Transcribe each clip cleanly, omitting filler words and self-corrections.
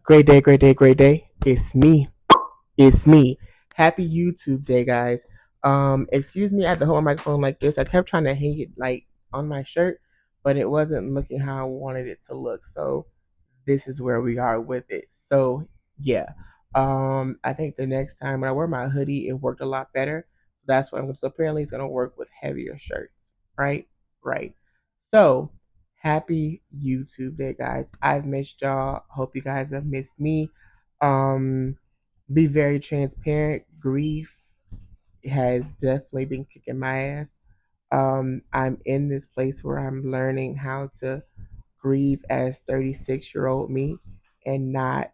Great day, great day, great day. It's me. It's me. Happy YouTube day, guys. Excuse me, I had to hold my microphone like this. I kept trying to hang it like on my shirt, but it wasn't looking how I wanted it to look. So this is where we are with it. So yeah. I think the next time when I wear my hoodie, it worked a lot better. So that's what I'm going to. So apparently, it's going to work with heavier shirts, right? Right. So happy YouTube Day, guys. I've missed y'all. Hope you guys have missed me. Um, be very transparent. Grief has definitely been kicking my ass. I'm in this place where I'm learning how to grieve as 36-year-old me and not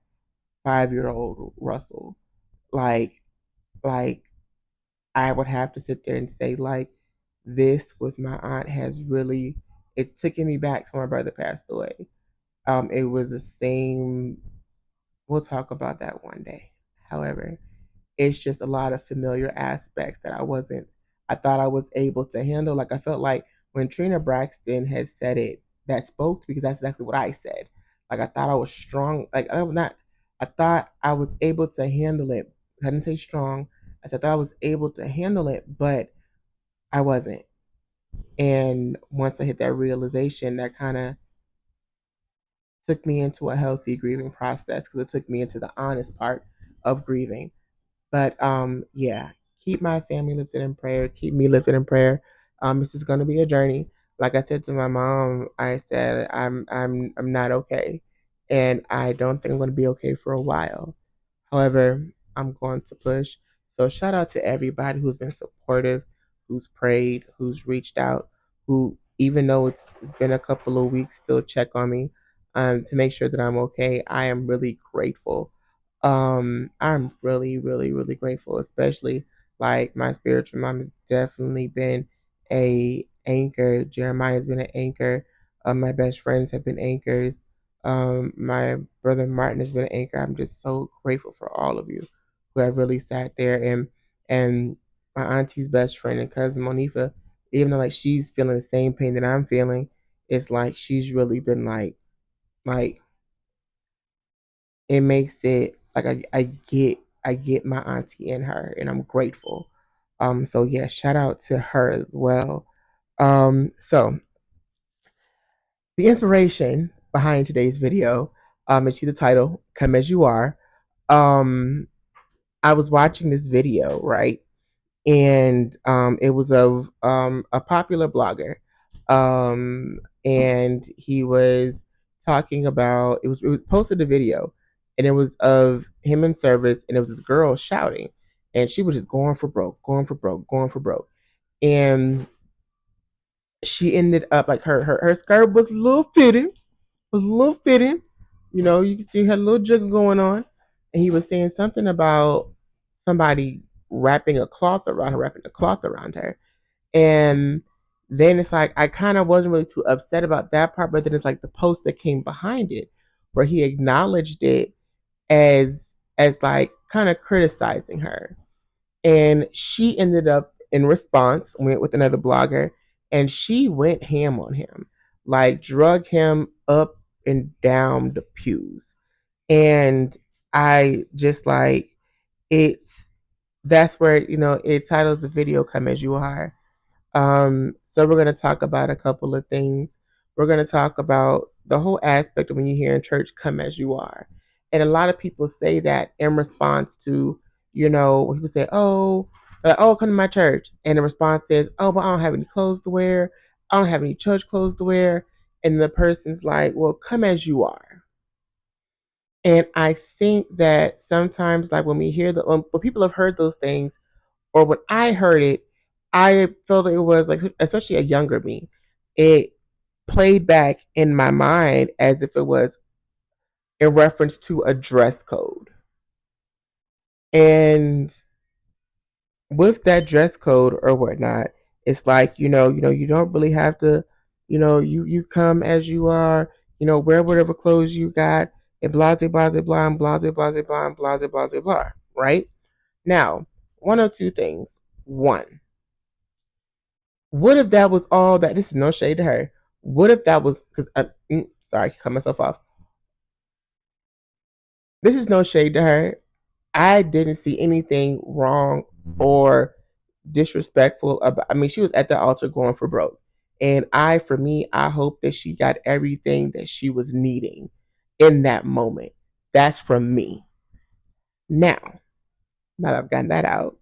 5-year old Russell. Like, like I would have to sit there and say, like, this with my aunt has really, it's taking me back to when my brother passed away. It was the same. We'll talk about that one day. However, it's just a lot of familiar aspects that I thought I was able to handle. Like I felt like when Trina Braxton had said it, that spoke to me because that's exactly what I said. Like I thought I was strong. Like I was not. I thought I was able to handle it. I didn't say strong. I thought I was able to handle it, but I wasn't. And once I hit that realization, that kind of took me into a healthy grieving process because it took me into the honest part of grieving. But yeah, keep my family lifted in prayer. Keep me lifted in prayer. This is gonna be a journey. Like I said to my mom, I said I'm not okay, and I don't think I'm gonna be okay for a while. However, I'm going to push. So shout out to everybody who's been supportive, who's prayed, who's reached out, who even though it's been a couple of weeks, still check on me to make sure that I'm okay. I am really grateful. I'm really, really, really grateful, especially like my spiritual mom has definitely been a anchor. Jeremiah's been an anchor. My best friends have been anchors. My brother Martin has been an anchor. I'm just so grateful for all of you who have really sat there and my auntie's best friend and cousin Monifa, even though like she's feeling the same pain that I'm feeling, it's like she's really been like it makes it like I get my auntie in her and I'm grateful. So yeah, shout out to her as well. So the inspiration behind today's video, and see the title, Come As You Are. Um, I was watching this video, right? And it was of a popular blogger. And he was talking about it was posted a video and it was of him in service and it was this girl shouting and she was just going for broke, going for broke, going for broke. And she ended up like her skirt was a little fitting, was a little fitting. You know, you can see her little jiggle going on. And he was saying something about somebody wrapping a cloth around her, wrapping a cloth around her. And then it's like I kind of wasn't really too upset about that part, but then it's like the post that came behind it, where he acknowledged it as like kind of criticizing her. And she ended up in response went with another blogger and she went ham on him, like drug him up and down the pews. And I just like it's that's where it titles the video Come As You Are. So we're going to talk about a couple of things. We're going to talk about the whole aspect of when you hear in church, come as you are. And a lot of people say that in response to, when people say, oh, come to my church. And the response is, oh, but I don't have any clothes to wear. I don't have any church clothes to wear. And the person's like, well, come as you are. And I think that sometimes, like when we hear when people have heard those things, or when I heard it, I felt it was like, especially a younger me, it played back in my mind as if it was in reference to a dress code. And with that dress code or whatnot, it's like, you don't really have to, you come as you are, wear whatever clothes you got, and blah, blah, blah, blah, blah, blah, blah, blah, blah, blah, blah, blah, right? Now, one or two things. One, what if that was all that? This is no shade to her. What if that was? Because sorry, I cut myself off. This is no shade to her. I didn't see anything wrong or disrespectful about. I mean, she was at the altar going for broke, and for me, I hope that she got everything that she was needing in that moment. That's from me. Now, now that I've gotten that out,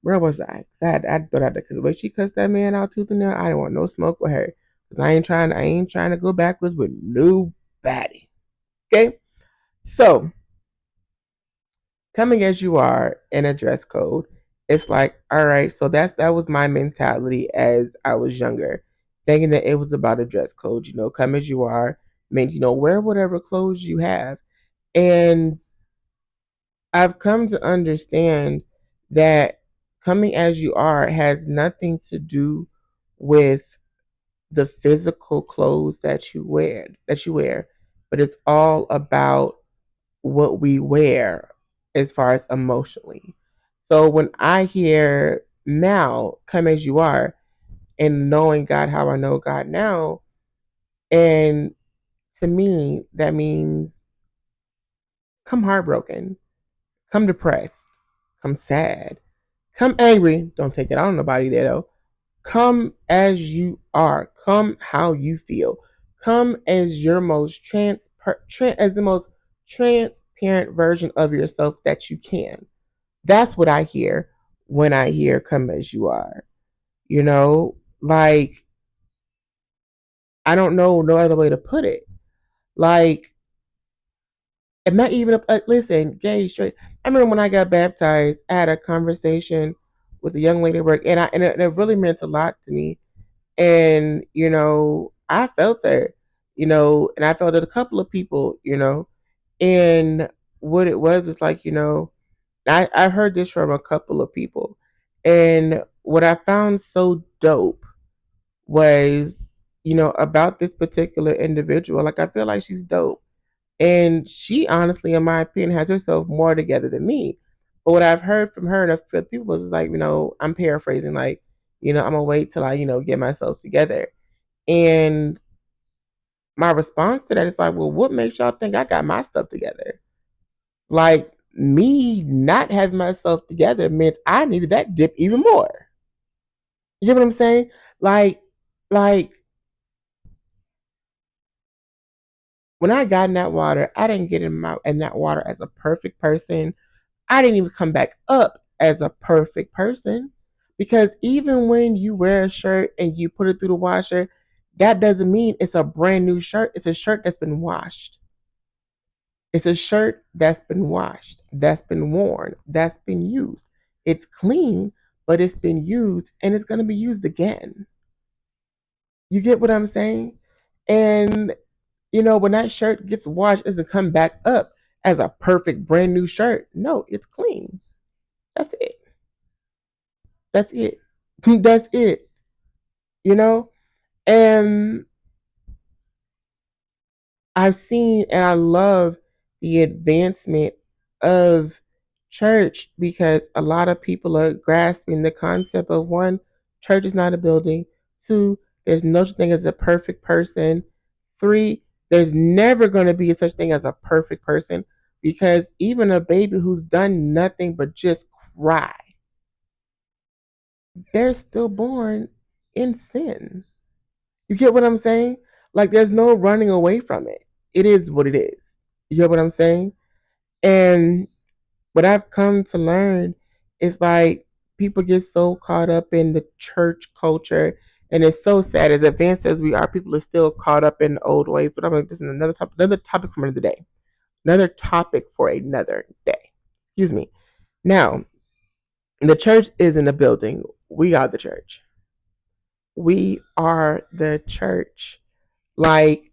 where was I? I thought I because the way she cussed that man out tooth and nail, I didn't want no smoke with her. Cause I ain't trying to go backwards with nobody. Okay, so coming as you are in a dress code, it's like, all right, so that was my mentality as I was younger, thinking that it was about a dress code, come as you are, mean, wear whatever clothes you have. And I've come to understand that coming as you are has nothing to do with the physical clothes that you wear, but it's all about what we wear as far as emotionally. So when I hear now, come as you are, and knowing God how I know God now, and to me, that means come heartbroken, come depressed, come sad, come angry. Don't take it out on nobody there though. Come as you are. Come how you feel. Come as your as the most transparent version of yourself that you can. That's what I hear when I hear come as you are. Like I don't know no other way to put it. Like, and not even listen, gay, straight. I remember when I got baptized, I had a conversation with a young lady at work, and it really meant a lot to me. And I felt her, and I felt it a couple of people, and what it was is like, I heard this from a couple of people, and what I found so dope was, about this particular individual. Like, I feel like she's dope. And she honestly, in my opinion, has herself more together than me. But what I've heard from her and a few people is like, I'm paraphrasing, like, I'm gonna wait till I, get myself together. And my response to that is like, well, what makes y'all think I got my stuff together? Like, me not having myself together meant I needed that dip even more. You get what I'm saying? Like, like when I got in that water, I didn't get in that water as a perfect person. I didn't even come back up as a perfect person, because even when you wear a shirt and you put it through the washer, that doesn't mean it's a brand new shirt. It's a shirt that's been washed. It's a shirt that's been washed, that's been worn, that's been used. It's clean, but it's been used and it's going to be used again. You get what I'm saying? And, when that shirt gets washed, it doesn't come back up as a perfect brand new shirt. No, it's clean. That's it. That's it. That's it. You know? And I've seen and I love the advancement of church, because a lot of people are grasping the concept of one, church is not a building. Two, there's no such thing as a perfect person. Three, there's never going to be such thing as a perfect person, because even a baby who's done nothing but just cry, they're still born in sin. You get what I'm saying? Like, there's no running away from it. It is what it is. You get what I'm saying? And what I've come to learn is like people get so caught up in the church culture, and it's so sad. As advanced as we are, people are still caught up in the old ways. But I'm like, this is another topic for another day. Another topic for another day. Excuse me. Now, the church isn't a building. We are the church. We are the church. Like,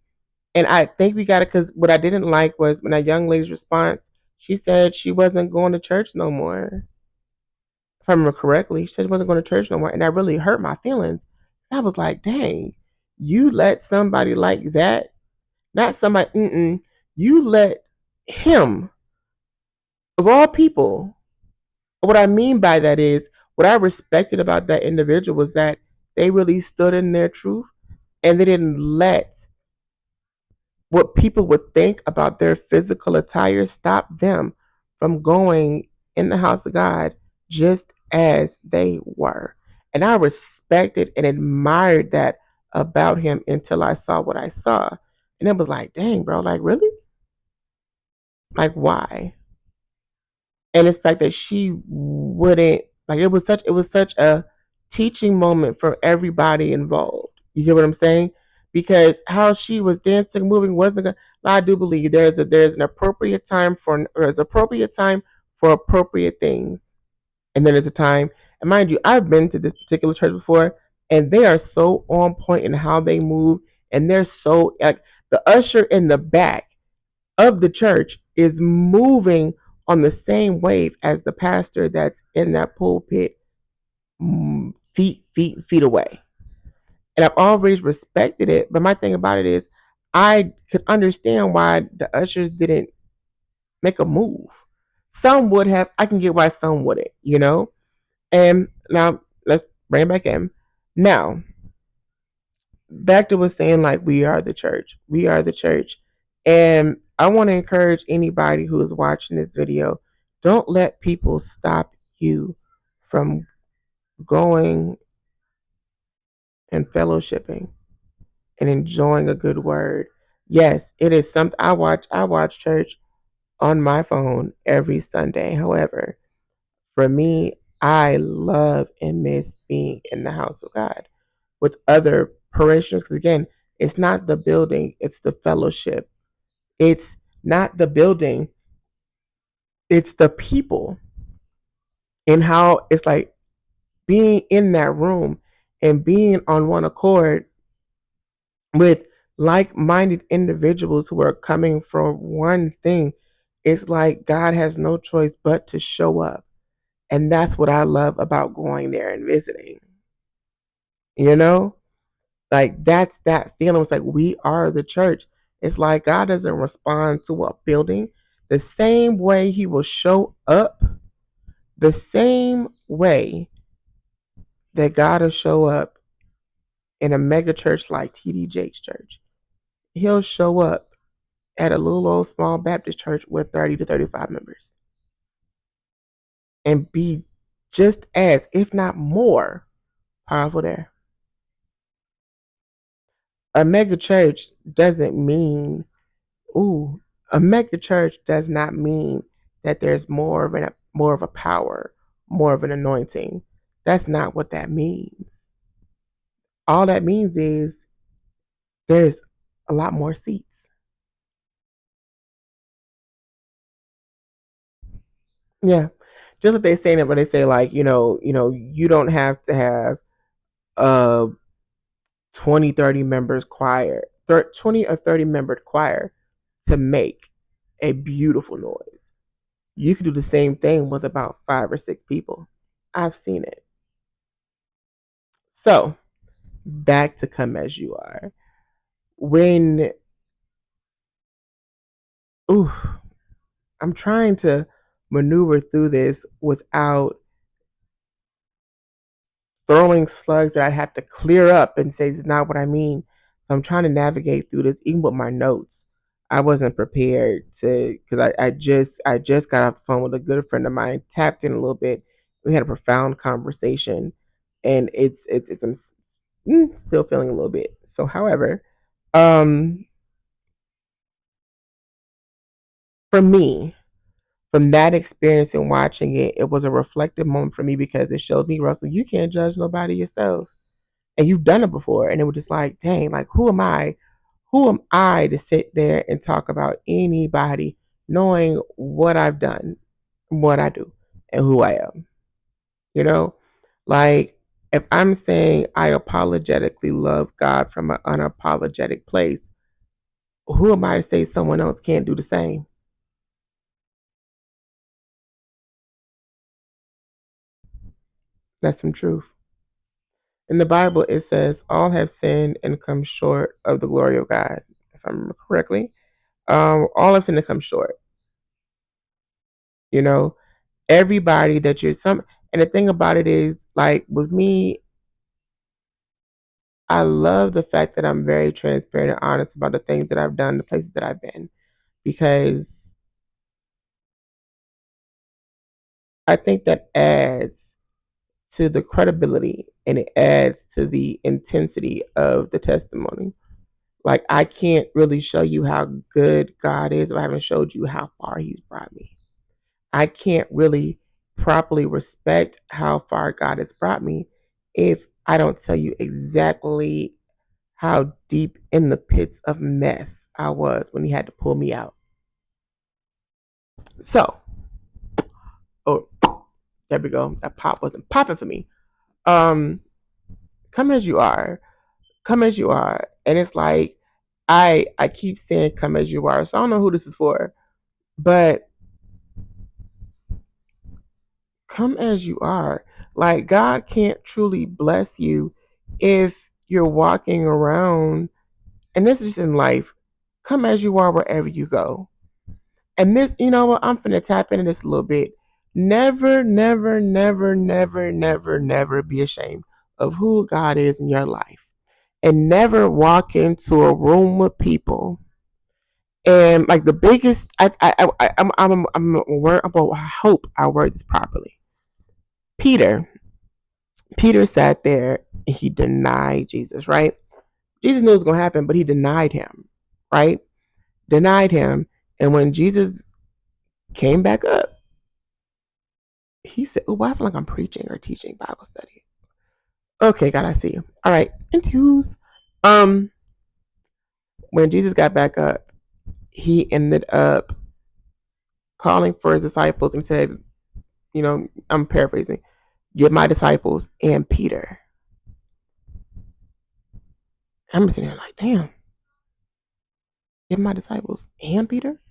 and I think we got it, because what I didn't like was when that young lady's response, she said she wasn't going to church no more. If I remember correctly, she said she wasn't going to church no more. And that really hurt my feelings. I was like, dang, you let somebody like that, not somebody, you let him, of all people. What I mean by that is, what I respected about that individual was that they really stood in their truth, and they didn't let what people would think about their physical attire stopped them from going in the house of God just as they were. And I respected and admired that about him until I saw what I saw. And it was like, dang, bro, like, really? Like, why? And it's the fact that she wouldn't, like, it was such a teaching moment for everybody involved. You get what I'm saying? Because how she was dancing, moving wasn't gonna, I do believe there's an appropriate time there's appropriate time for appropriate things. And then there's a time, and mind you, I've been to this particular church before, and they are so on point in how they move, and they're so like the usher in the back of the church is moving on the same wave as the pastor that's in that pulpit, feet away. And I've always respected it. But my thing about it is, I could understand why the ushers didn't make a move. Some would have. I can get why some wouldn't, you know? And now let's bring it back in. Now, back to was saying like we are the church. We are the church. And I want to encourage anybody who is watching this video, don't let people stop you from going and fellowshipping and enjoying a good word. Yes, it is something I watch church on my phone every Sunday. However, for me, I love and miss being in the house of God with other parishioners. Because again, it's not the building, it's the fellowship. It's not the building, it's the people. And how it's like being in that room and being on one accord with like minded individuals who are coming for one thing. It's like God has no choice but to show up. And that's what I love about going there and visiting. You know? Like that's that feeling. It's like we are the church. It's like God doesn't respond to a building the same way he will show up, the same way that God will show up in a mega church like TD Jakes Church. He'll show up at a little old small Baptist church with 30 to 35 members and be just as, if not more, powerful there. A mega church doesn't mean, ooh, a mega church does not mean that there's more of a power, more of an anointing. That's not what that means. All that means is there's a lot more seats. Yeah. Just like they say that, but they say like, you don't have to have a 20, 30 members choir, 20 or 30 membered choir to make a beautiful noise. You could do the same thing with about 5 or 6 people. I've seen it. So back to come as you are. When, ooh, I'm trying to maneuver through this without throwing slugs that I'd have to clear up and say it's not what I mean. So I'm trying to navigate through this, even with my notes. I wasn't prepared to because I just got off the phone with a good friend of mine, tapped in a little bit. We had a profound conversation, and it's I'm still feeling a little bit. So, however, um, for me, from that experience and watching it, it was a reflective moment for me because it showed me, Russell, you can't judge nobody yourself. And you've done it before. And it was just like, dang, like who am I? Who am I to sit there and talk about anybody knowing what I've done, what I do, and who I am? You know? Like if I'm saying I apologetically love God from an unapologetic place, who am I to say someone else can't do the same? That's some truth. In the Bible, it says, all have sinned and come short of the glory of God, if I remember correctly. All have sinned and come short. You know, everybody that you're some, and the thing about it is, like with me, I love the fact that I'm very transparent and honest about the things that I've done, the places that I've been, because I think that adds to the credibility and it adds to the intensity of the testimony. Like, I can't really show you how good God is if I haven't showed you how far He's brought me. I can't really properly respect how far God has brought me if I don't tell you exactly how deep in the pits of mess I was when He had to pull me out. So, oh, there we go. That pop wasn't popping for me. Um, come as you are, come as you are, and it's like I keep saying come as you are. So I don't know who this is for, but come as you are. Like, God can't truly bless you if you're walking around, and this is just in life. Come as you are wherever you go. And this, you know what? I'm finna tap into this a little bit. Never, never, never, never, never, never be ashamed of who God is in your life. And never walk into a room with people. And like the biggest, I hope I word this properly. Peter, Peter sat there and he denied Jesus, right? Jesus knew it was going to happen, but he denied him, right? Denied him. And when Jesus came back up, he said, oh, why I sound like I'm preaching or teaching Bible study? Okay, God, I see you. All right, interviews. When Jesus got back up, he ended up calling for his disciples and said, you know, I'm paraphrasing, get my disciples and Peter. I'm sitting here like, damn, get my disciples and Peter?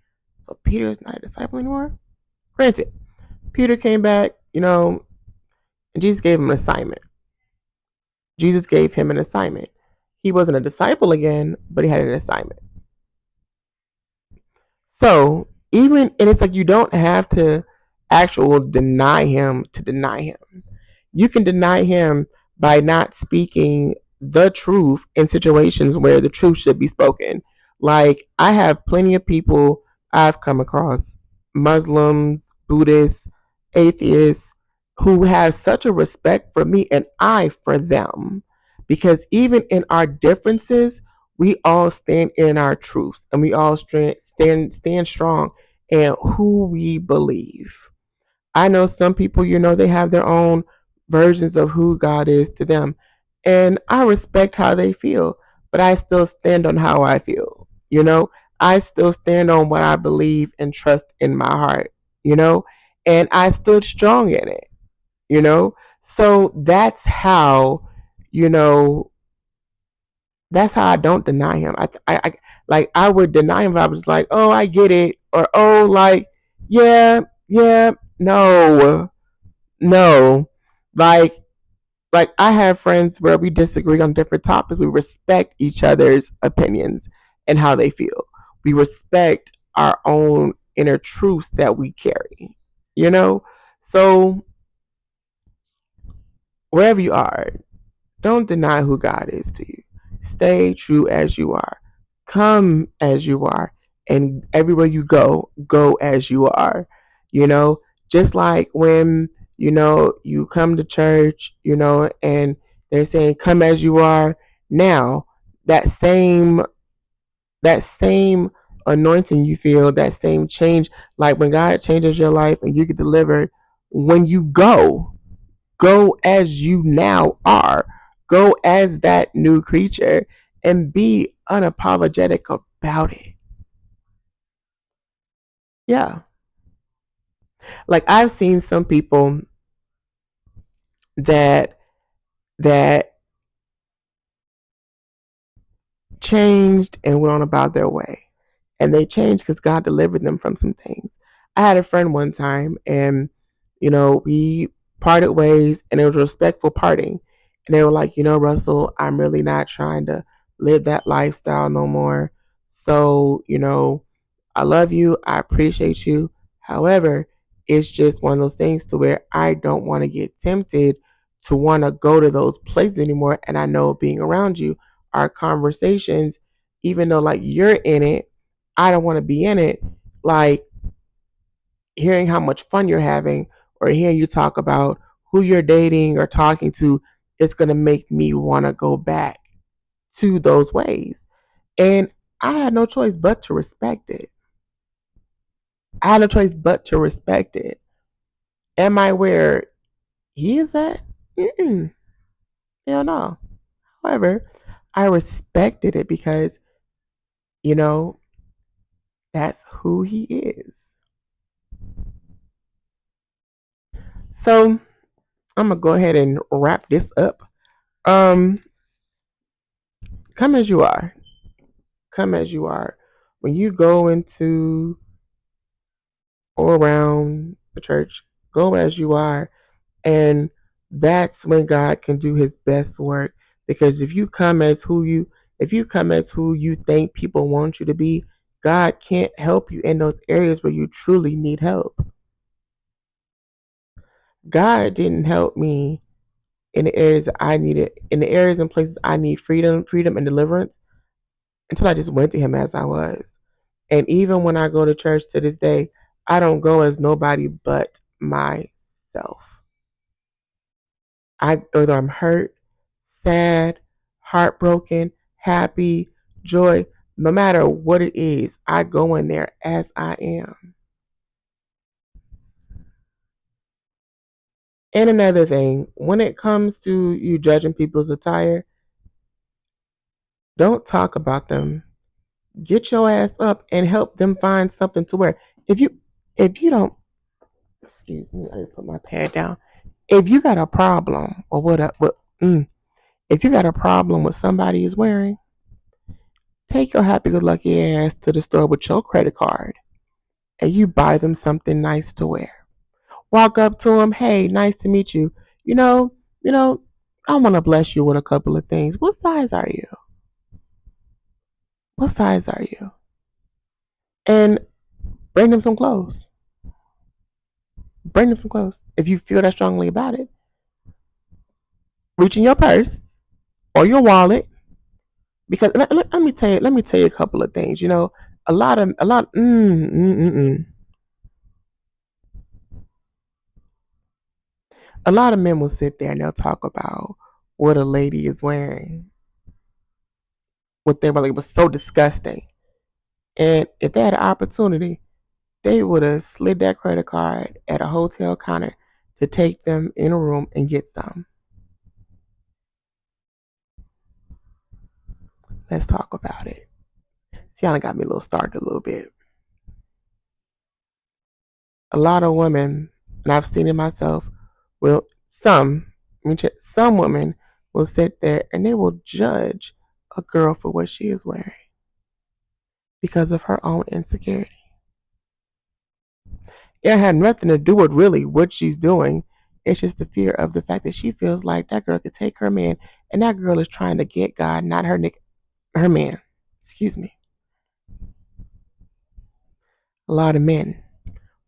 So Peter is not a disciple anymore? Granted, Peter came back, you know, and Jesus gave him an assignment. Jesus gave him an assignment. He wasn't a disciple again, but he had an assignment. So even, and it's like you don't have to actual deny him to deny him. You can deny him by not speaking the truth in situations where the truth should be spoken. Like, I have plenty of people I've come across, Muslims, Buddhists, atheists, who have such a respect for me and I for them. Because even in our differences, we all stand in our truths and we all stand strong in who we believe. I know some people, you know, they have their own versions of who God is to them. And I respect how they feel, but I still stand on how I feel. You know, I still stand on what I believe and trust in my heart, you know, and I stood strong in it, you know. So you know, that's how I don't deny him. Like I would deny him if I was like, oh, I get it, or oh, like, yeah, yeah, no, no, like I have friends where we disagree on different topics. We respect each other's opinions and how they feel. We respect our own inner truths that we carry. You know, so wherever you are, don't deny who God is to you. Stay true as you are. Come as you are. And everywhere you go, go as you are. You know, just like when, you know, you come to church, you know, and they're saying, come as you are. Now, that same that same anointing you feel, that same change, like when God changes your life and you get delivered, when you go as you now are. Go as that new creature and be unapologetic about it. Yeah. Like, I've seen some people that that changed and went on about their way. And they changed because God delivered them from some things. I had a friend one time and, you know, we parted ways and it was a respectful parting. And they were like, you know, Russell, I'm really not trying to live that lifestyle no more. So, you know, I love you. I appreciate you. However, it's just one of those things to where I don't want to get tempted to want to go to those places anymore. And I know being around you, our conversations, even though like you're in it, I don't want to be in it. Like hearing how much fun you're having or hearing you talk about who you're dating or talking to, it's going to make me want to go back to those ways. And I had no choice but to respect it. I had no choice but to respect it. Am I where he is at? Mm-mm. Hell no. However, I respected it because, you know, that's who he is. So I'm gonna go ahead and wrap this up. Um, come as you are. Come as you are. When you go into or around the church, go as you are. And that's when God can do his best work. Because if you come as who you think people want you to be, God can't help you in those areas where you truly need help. God didn't help me in the areas that I needed, in the areas and places I need freedom and deliverance until I just went to him as I was. And even when I go to church to this day, I don't go as nobody but myself. Whether I'm hurt, sad, heartbroken, happy, joy, no matter what it is, I go in there as I am. And another thing, when it comes to you judging people's attire, don't talk about them. Get your ass up and help them find something to wear. If you don't, excuse me, I need to put my pad down. If you got a problem or if you got a problem with somebody is wearing, take your happy good lucky ass to the store with your credit card and you buy them something nice to wear. Walk up to them, hey, nice to meet you. You know, you know, I want to bless you with a couple of things. What size are you? What size are you? And bring them some clothes. Bring them some clothes. If you feel that strongly about it, reach in your purse or your wallet. Because let me tell you a couple of things. You know, a lot. A lot of men will sit there and they'll talk about what a lady is wearing, what they were like was so disgusting. And if they had an opportunity, they would have slid that credit card at a hotel counter to take them in a room and get some. Let's talk about it. Tiana got me a little started a little bit. A lot of women, and I've seen it myself, will some women will sit there and they will judge a girl for what she is wearing because of her own insecurity. It had nothing to do with really what she's doing. It's just the fear of the fact that she feels like that girl could take her man, and that girl is trying to get God, not her man. Excuse me. A lot of men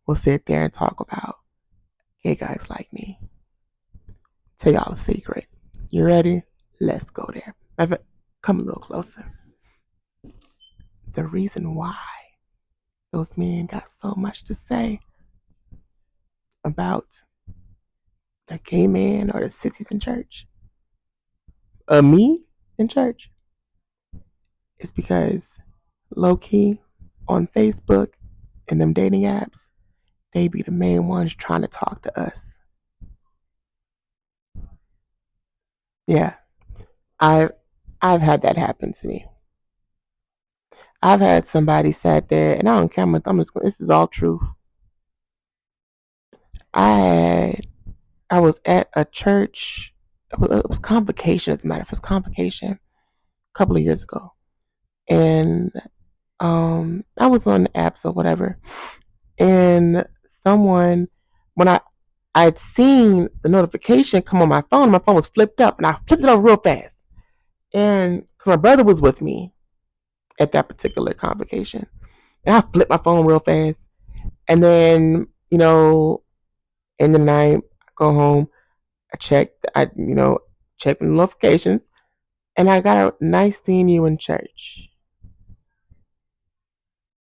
will sit there and talk about gay guys like me. Tell y'all a secret. You ready? Let's go there. Come a little closer. The reason why those men got so much to say about the gay man or the sissies in church, me in church, is because low key on Facebook and them dating apps, they be the main ones trying to talk to us. Yeah, I've I've had that happen to me. I've had somebody sat there, and I don't care. This is all truth. I I was at a church. It was convocation, as a matter of fact, it was convocation a couple of years ago, and I was on the apps or whatever, and someone when I'd seen the notification come on my phone was flipped up, and I flipped it over real fast, and my brother was with me at that particular convocation, and I flipped my phone real fast, and then in the night I go home. checked the notifications, and I got a nice seeing you in church.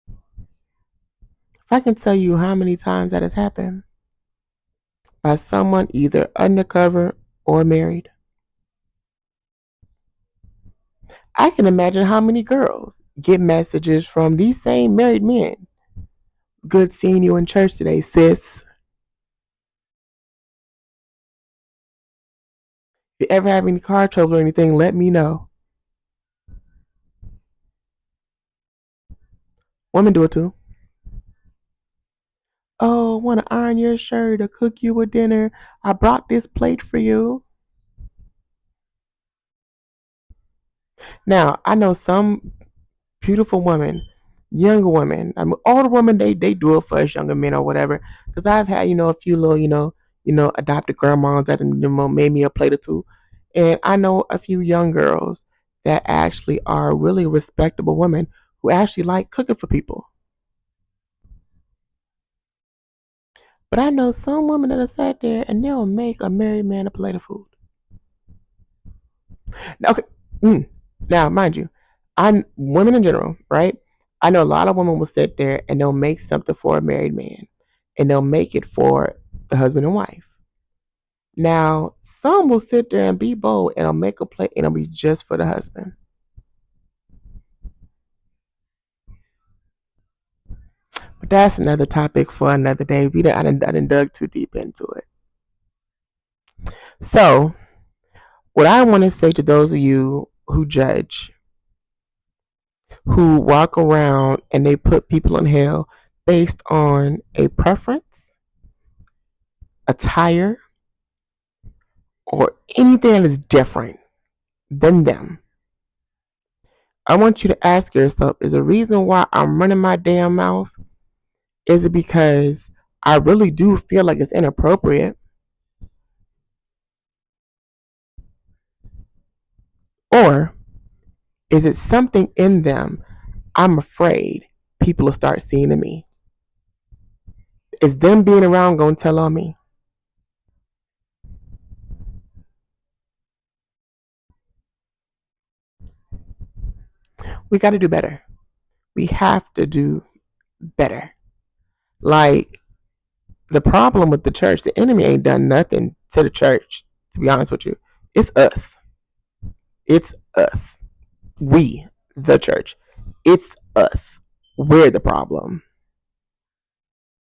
If I can tell you how many times that has happened by someone either undercover or married, I can imagine how many girls get messages from these same married men. Good seeing you in church today, sis. If you ever have any car trouble or anything, let me know. Women do it too. Oh, want to iron your shirt or cook you a dinner? I brought this plate for you. Now, I know some beautiful women, younger women. I mean, older women, they do it for us younger men or whatever. Because I've had, a few little, adopted grandmas that made me a plate or two. And I know a few young girls that actually are really respectable women who actually like cooking for people. But I know some women that have sat there and they'll make a married man a plate of food. Now, okay, now mind you, I women in general, right? I know a lot of women will sit there and they'll make something for a married man, and they'll make it for the husband and wife. Now, some will sit there and be bold and they'll make a plate and it'll be just for the husband. But that's another topic for another day. I didn't dug too deep into it. So, what I want to say to those of you who judge, who walk around and they put people in hell based on a preference, attire, or anything that is different than them. I want you to ask yourself, is the reason why I'm running my damn mouth, is it because I really do feel like it's inappropriate? Or is it something in them I'm afraid people will start seeing in me? Is them being around going to tell on me? We got to do better. We have to do better. Like, the problem with the church, the enemy ain't done nothing to the church, to be honest with you. It's us. It's us. We, the church. It's us. We're the problem.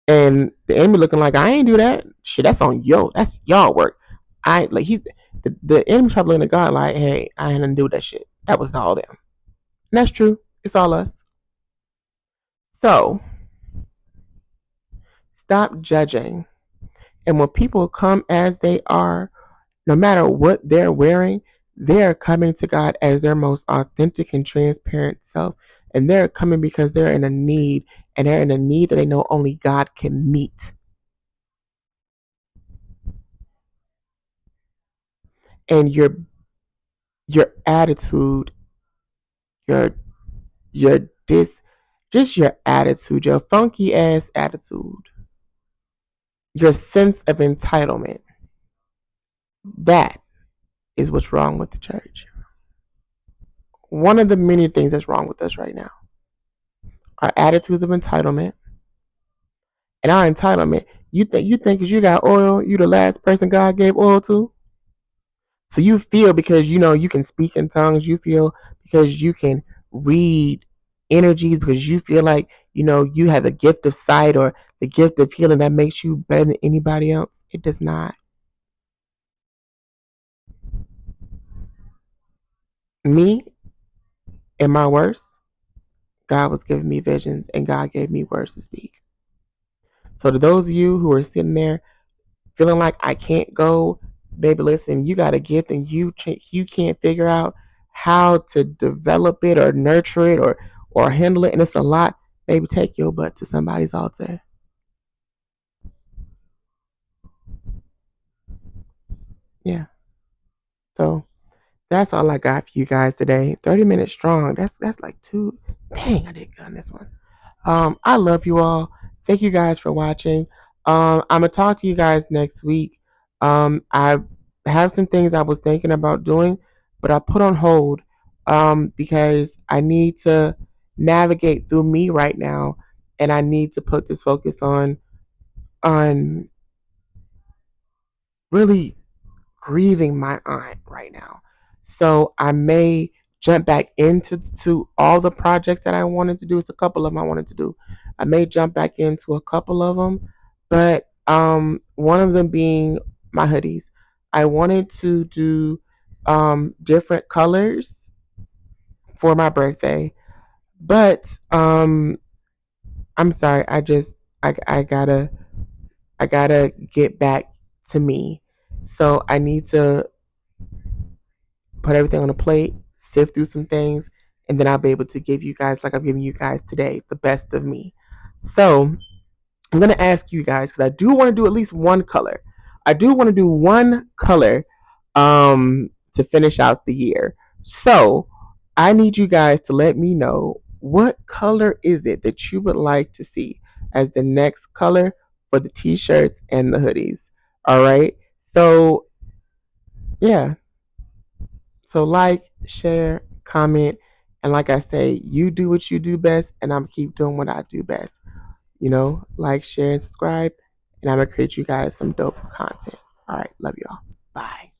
And the enemy looking like, I ain't do that. Shit, that's on yo. That's y'all work. I like he's the enemy probably looking at God like, hey, I ain't gonna do that shit. That was all them. And that's true. It's all us. So stop judging. And when people come as they are, no matter what they're wearing, they're coming to God as their most authentic and transparent self. And they're coming because they're in a need, and they're in a need that they know only God can meet. And your attitude, your your dis just your attitude, your funky ass attitude, your sense of entitlement. That is what's wrong with the church. One of the many things that's wrong with us right now. Our attitudes of entitlement. And our entitlement, you think because you got oil, you the last person God gave oil to? So you feel because you can speak in tongues, you feel because you can read energies, because you feel like you have the gift of sight or the gift of healing that makes you better than anybody else. It does not. Me, in my worst, God was giving me visions and God gave me words to speak. So to those of you who are sitting there feeling like I can't go, baby, listen, you got a gift and you can't figure out how to develop it or nurture it or handle it, and it's a lot, baby, take your butt to somebody's altar. Yeah. So that's all I got for you guys today. 30 minutes strong. That's like two. Dang, I did good on this one. I love you all. Thank you guys for watching. I'm gonna talk to you guys next week. I have some things I was thinking about doing, but I put on hold because I need to navigate through me right now, and I need to put this focus on really grieving my aunt right now. So I may jump back into all the projects that I wanted to do. It's a couple of them I wanted to do. I may jump back into a couple of them, but one of them being my hoodies. I wanted to do different colors for my birthday, but I'm sorry. I gotta get back to me. So I need to put everything on a plate, sift through some things, and then I'll be able to give you guys, like I'm giving you guys today, the best of me. So I'm gonna ask you guys because I do want to do at least one color. I do want to do one color to finish out the year. So I need you guys to let me know what color is it that you would like to see as the next color for the t-shirts and the hoodies. All right. So yeah, so like, share, comment, and like I say, you do what you do best, and I'm keep doing what I do best. Like, share, and subscribe, and I'm gonna create you guys some dope content. All right, love y'all. Bye.